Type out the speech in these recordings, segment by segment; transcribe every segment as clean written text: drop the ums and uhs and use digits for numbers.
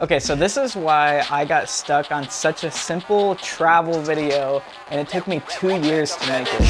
Okay, so this is why I got stuck on such a simple travel video, and it took me 2 years to make it.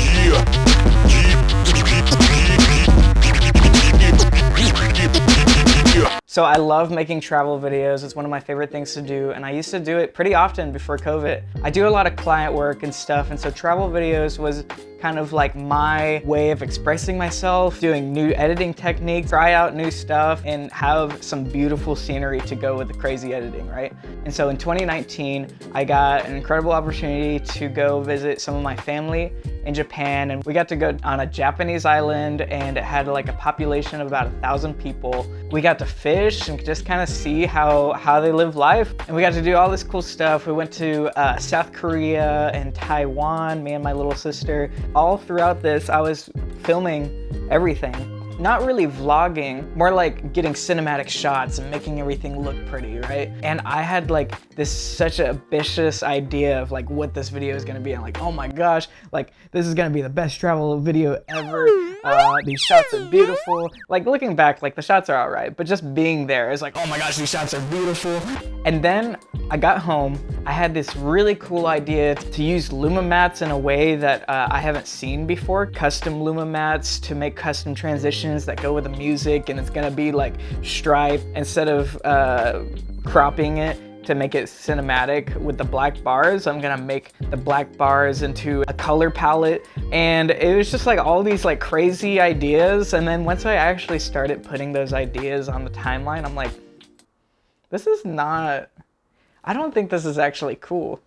So I love making travel videos. It's one of my favorite things to do, and I used to do it pretty often before COVID. I do a lot of client work and stuff, and so travel videos was kind of like my way of expressing myself, doing new editing techniques, try out new stuff, and have some beautiful scenery to go with the crazy editing, right? And so in 2019, I got an incredible opportunity to go visit some of my family in Japan, and we got to go on a Japanese island, and it had like a population of about 1,000 people. We got to fish and just kind of see how they live life, and we got to do all this cool stuff. We went to South Korea and Taiwan, me and my little sister. All throughout this, I was filming everything. Not really vlogging, more like getting cinematic shots and making everything look pretty, right? And I had like this such an ambitious idea of like what this video is gonna be. I'm like, oh my gosh, like this is gonna be the best travel video ever. These shots are beautiful. Like looking back, like the shots are all right, but just being there is like, oh my gosh, these shots are beautiful. And then I got home, I had this really cool idea to use Luma mats in a way that I haven't seen before. Custom Luma mats to make custom transitions that go with the music, and it's gonna be like striped instead of cropping it to make it cinematic with the black bars. I'm gonna make the black bars into a color palette, and it was just like all these like crazy ideas. And then once I actually started putting those ideas on the timeline, I'm like, this is not, I don't think this is actually cool.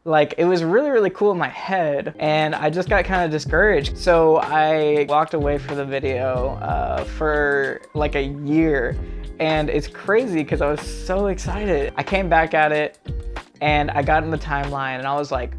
Like, it was really, really cool in my head, and I just got kind of discouraged. So I walked away from the video for like a year, and it's crazy because I was so excited. I came back at it, and I got in the timeline, and I was like,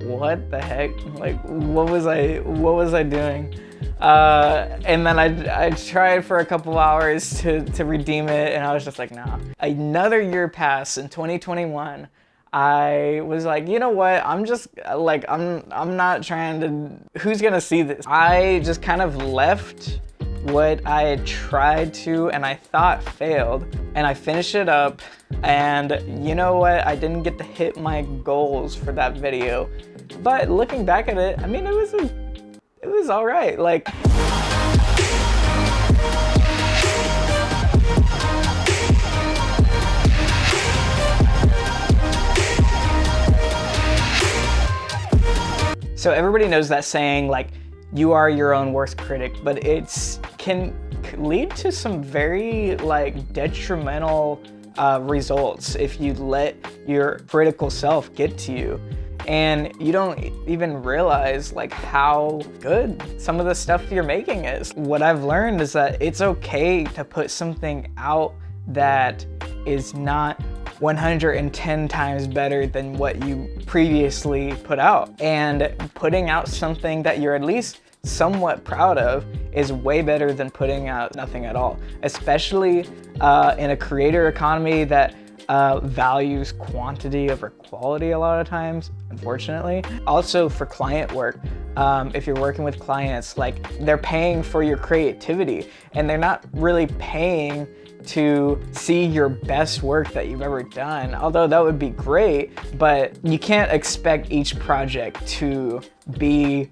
what the heck? Like, what was I doing? And then I tried for a couple hours to redeem it, and I was just like, nah. Another year passed in 2021. I was like, you know what? I'm just like, I'm not trying to, who's gonna see this? I just kind of left what I had tried to and I thought failed, and I finished it up, and you know what? I didn't get to hit my goals for that video, but looking back at it, I mean, it was all right. Like, so everybody knows that saying, like, you are your own worst critic, but it's can lead to some very like detrimental results if you let your critical self get to you. And you don't even realize like how good some of the stuff you're making is. What I've learned is that it's okay to put something out that is not 110 times better than what you previously put out. And putting out something that you're at least somewhat proud of is way better than putting out nothing at all, especially in a creator economy that values quantity over quality a lot of times, unfortunately. Also for client work, if you're working with clients, like they're paying for your creativity, and they're not really paying to see your best work that you've ever done, although that would be great, but you can't expect each project to be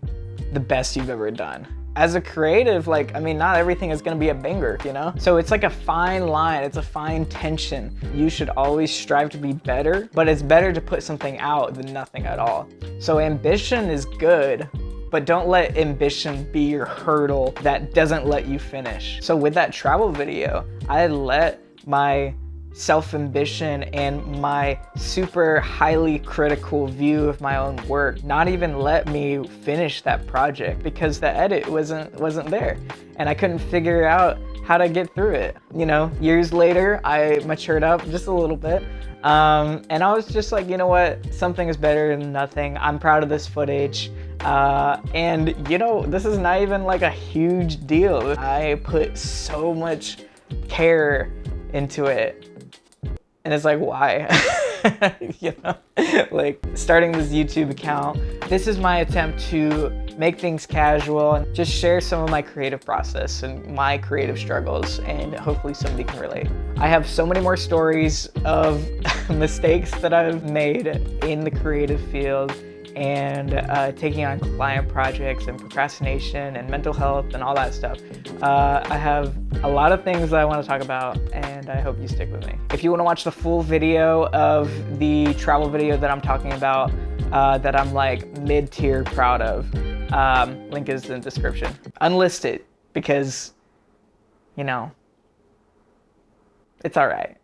the best you've ever done. As a creative, like, I mean, not everything is gonna be a banger, you know? So it's like a fine line, it's a fine tension. You should always strive to be better, but it's better to put something out than nothing at all. So ambition is good, but don't let ambition be your hurdle that doesn't let you finish. So with that travel video, I let my self-ambition and my super highly critical view of my own work not even let me finish that project because the edit wasn't there, and I couldn't figure out how to get through it. You know, years later, I matured up just a little bit, and I was just like, you know what, something is better than nothing. I'm proud of this footage. And you know, this is not even like a huge deal. I put so much care into it, and it's like, why? you know, like starting this YouTube account. This is my attempt to make things casual and just share some of my creative process and my creative struggles, and hopefully somebody can relate. I have so many more stories of mistakes that I've made in the creative field, and taking on client projects and procrastination and mental health and all that stuff. I have a lot of things that I want to talk about, and I hope you stick with me. If you want to watch the full video of the travel video that I'm talking about, that I'm like mid-tier proud of, link is in the description. Unlist it because, you know, it's all right.